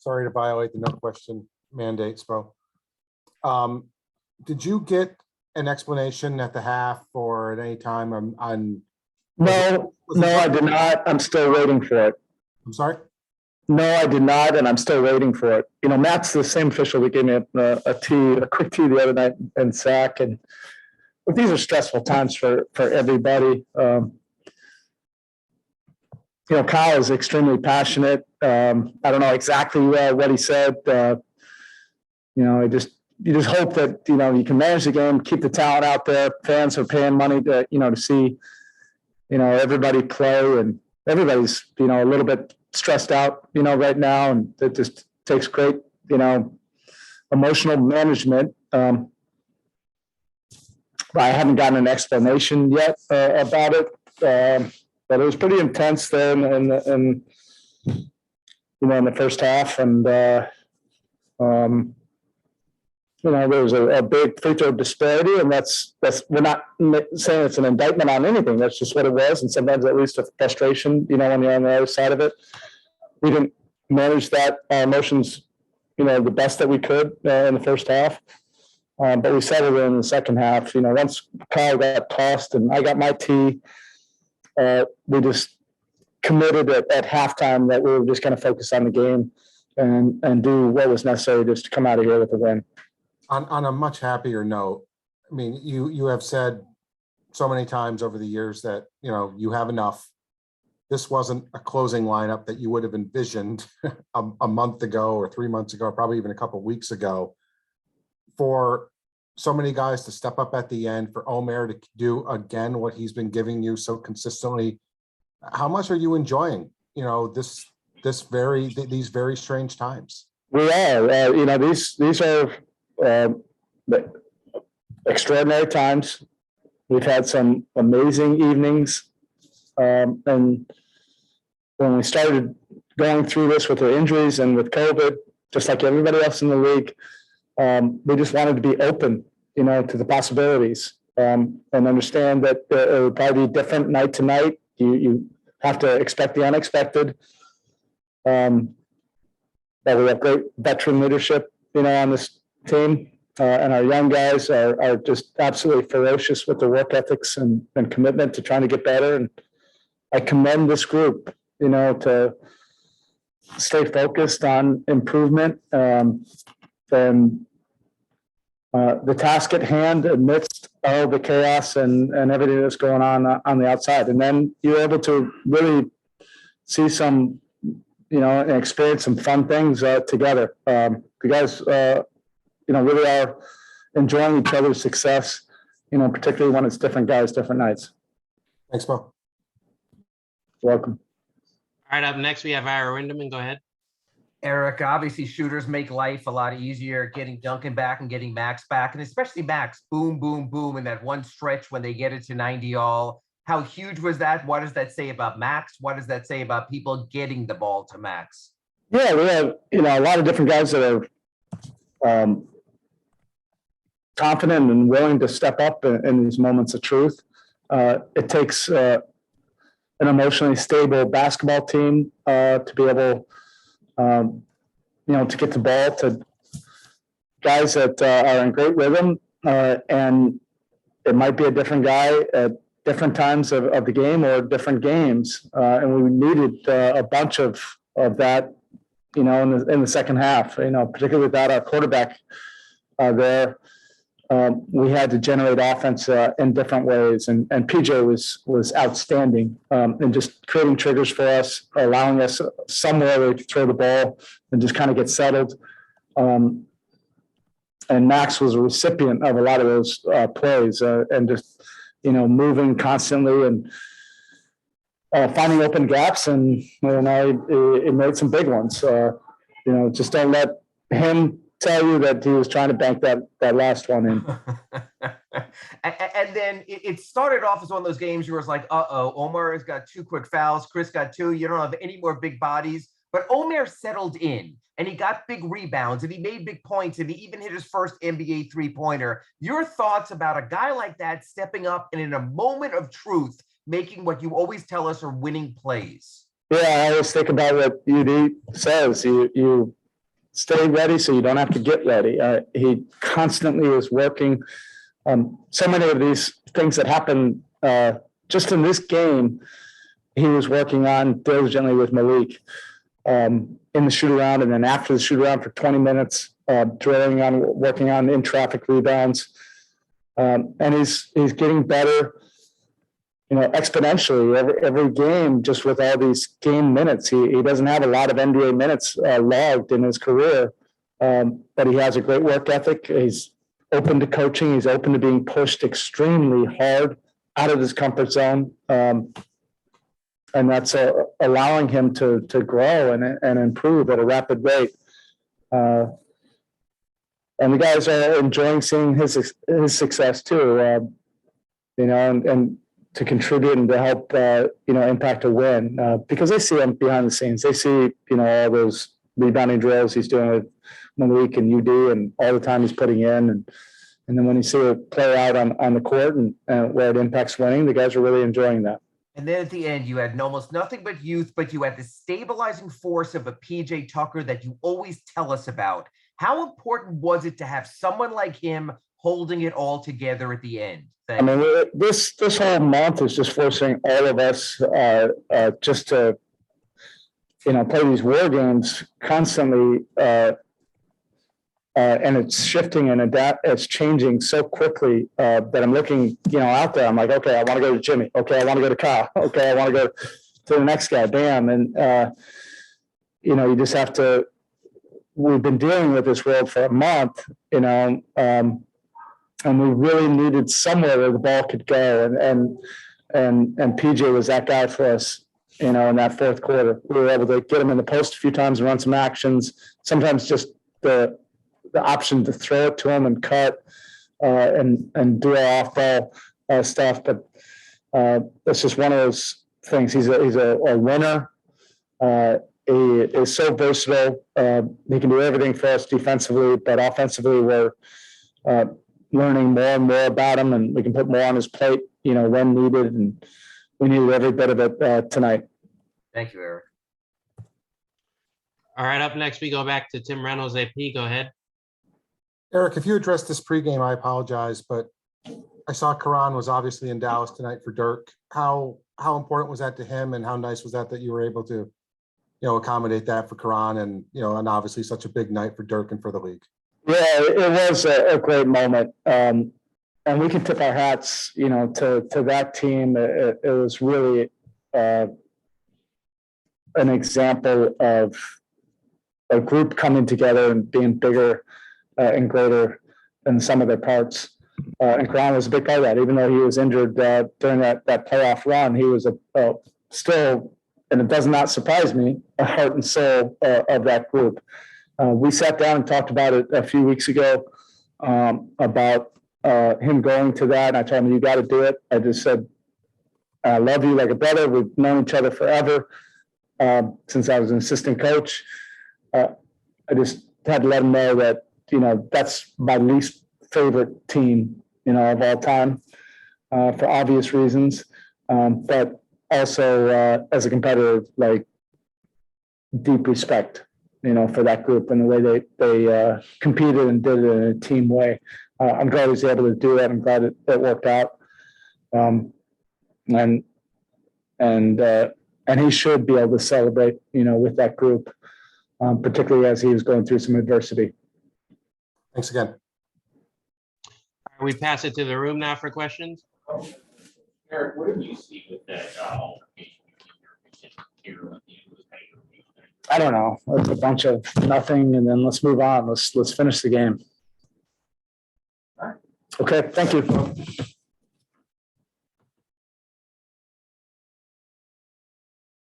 Sorry to violate the no question mandate, Spo. Did you get an explanation at the half or at any time on No, I did not. I'm still waiting for it. I'm sorry? No, I did not, and I'm still waiting for it. Matt's the same official that gave me a quick tee the other night in sack, and but these are stressful times for everybody. Kyle is extremely passionate. I don't know exactly what he said. You just hope that you can manage the game, keep the talent out there. Fans are paying money to see everybody play, and everybody's a little bit stressed out right now, and it just takes great emotional management. I haven't gotten an explanation yet about it, but it was pretty intense there in the first half, and there was a big free throw disparity, and that's we're not saying it's an indictment on anything. That's just what it was, and sometimes at least a frustration, when you're on the other side of it. We didn't manage that emotions, the best that we could in the first half, but we settled in the second half. Once Kyle got tossed and I got my tee, we just committed at halftime that we were just going to focus on the game and do what was necessary just to come out of here with a win. On a much happier note, I mean, you have said so many times over the years that, you have enough. This wasn't a closing lineup that you would have envisioned a month ago or 3 months ago, or probably even a couple of weeks ago. For so many guys to step up at the end, for Omer to do again what he's been giving you so consistently, how much are you enjoying, these very strange times? We are. These are extraordinary times. We've had some amazing evenings. And when we started going through this with the injuries and with COVID, just like everybody else in the league, we just wanted to be open, to the possibilities, and understand that it would probably be different night to night. You have to expect the unexpected. That we have great veteran leadership, on this team, and our young guys are just absolutely ferocious with their work ethics and commitment to trying to get better. And I commend this group, to stay focused on improvement, and the task at hand amidst all the chaos and everything that's going on the outside. And then you're able to really see some, and experience some fun things together. The guys, really are enjoying each other's success, particularly when it's different guys, different nights. Thanks, Mo. Welcome. All right, up next we have Ira Winderman. Go ahead. Eric, obviously shooters make life a lot easier, getting Duncan back and getting Max back, and especially Max, boom, boom, boom, in that one stretch when they get it to 90 all. How huge was that? What does that say about Max? What does that say about people getting the ball to Max? Yeah, we have, a lot of different guys that are confident and willing to step up in these moments of truth. It takes an emotionally stable basketball team to be able, to get the ball to guys that are in great rhythm, and it might be a different guy at different times of the game or different games, and we needed a bunch of that, in the second half. Particularly without our quarterback there. We had to generate offense in different ways, and PJ was outstanding in just creating triggers for us, allowing us somewhere to throw the ball and just kind of get settled. And Max was a recipient of a lot of those plays, and just moving constantly and finding open gaps, and it made some big ones. Just don't let him tell you that he was trying to bank that last one in. And then it started off as one of those games where it's like, Omer has got 2 quick fouls, Chris got 2, you don't have any more big bodies, but Omer settled in and he got big rebounds and he made big points and he even hit his first NBA 3-pointer. Your thoughts about a guy like that stepping up and in a moment of truth, making what you always tell us are winning plays? Yeah, I always think about what UD says. You stay ready so you don't have to get ready. He constantly is working. So many of these things that happen just in this game, he was working on diligently with Malik in the shoot around, and then after the shoot around for 20 minutes, working on in traffic rebounds. And he's getting better, exponentially every game, just with all these game minutes. He doesn't have a lot of NBA minutes logged in his career, but he has a great work ethic. He's open to coaching. He's open to being pushed extremely hard out of his comfort zone. And that's allowing him to grow and improve at a rapid rate. And the guys are enjoying seeing his success too, and to contribute and to help, impact a win, because they see him behind the scenes. They see, all those rebounding drills he's doing with Malik and UD, and all the time he's putting in. And then when you see it play out on the court and where it impacts winning, the guys are really enjoying that. And then at the end, you had almost nothing but youth, but you had the stabilizing force of a PJ Tucker that you always tell us about. How important was it to have someone like him holding it all together at the end? I mean, this whole month is just forcing all of us just to, play these war games constantly, and it's shifting and it's changing so quickly that I'm looking, out there. I'm like, okay, I want to go to Jimmy. Okay, I want to go to Kyle. Okay, I want to go to the next guy. Bam, and you just have to. We've been dealing with this world for a month, and we really needed somewhere where the ball could go, and PJ was that guy for us, in that fourth quarter. We were able to get him in the post a few times and run some actions. Sometimes just the option to throw it to him and cut and do our off ball stuff, but that's just one of those things. He's a winner. He is so versatile. He can do everything for us defensively, but offensively, we're learning more and more about him, and we can put more on his plate, when needed. And we needed every bit of it tonight. Thank you, Eric. All right, up next, we go back to Tim Reynolds, AP. Go ahead. Eric, if you addressed this pregame, I apologize, but I saw Karan was obviously in Dallas tonight for Dirk. How important was that to him, and how nice was that you were able to, accommodate that for Karan, and and obviously such a big night for Dirk and for the league? Yeah, it was a great moment, and we can tip our hats, to that team. It was really an example of a group coming together and being bigger and greater than some of their parts. And Karan was a big part of that. Even though he was injured during that playoff run, he was still, and it does not surprise me, a heart and soul of that group. We sat down and talked about it a few weeks ago, about him going to that. And I told him, you got to do it. I just said, I love you like a brother. We've known each other forever, since I was an assistant coach. I just had to let him know that, that's my least favorite team, of all time, for obvious reasons. But also as a competitor, like deep respect, for that group and the way they competed and did it in a team way. I'm glad he was able to do that. I'm glad it worked out. And he should be able to celebrate, with that group, particularly as he was going through some adversity. Thanks again. We pass it to the room now for questions. Eric, what did you see with that altercation here at the end of the paper? I don't know. It's a bunch of nothing, and then let's move on. Let's finish the game. Okay, thank you.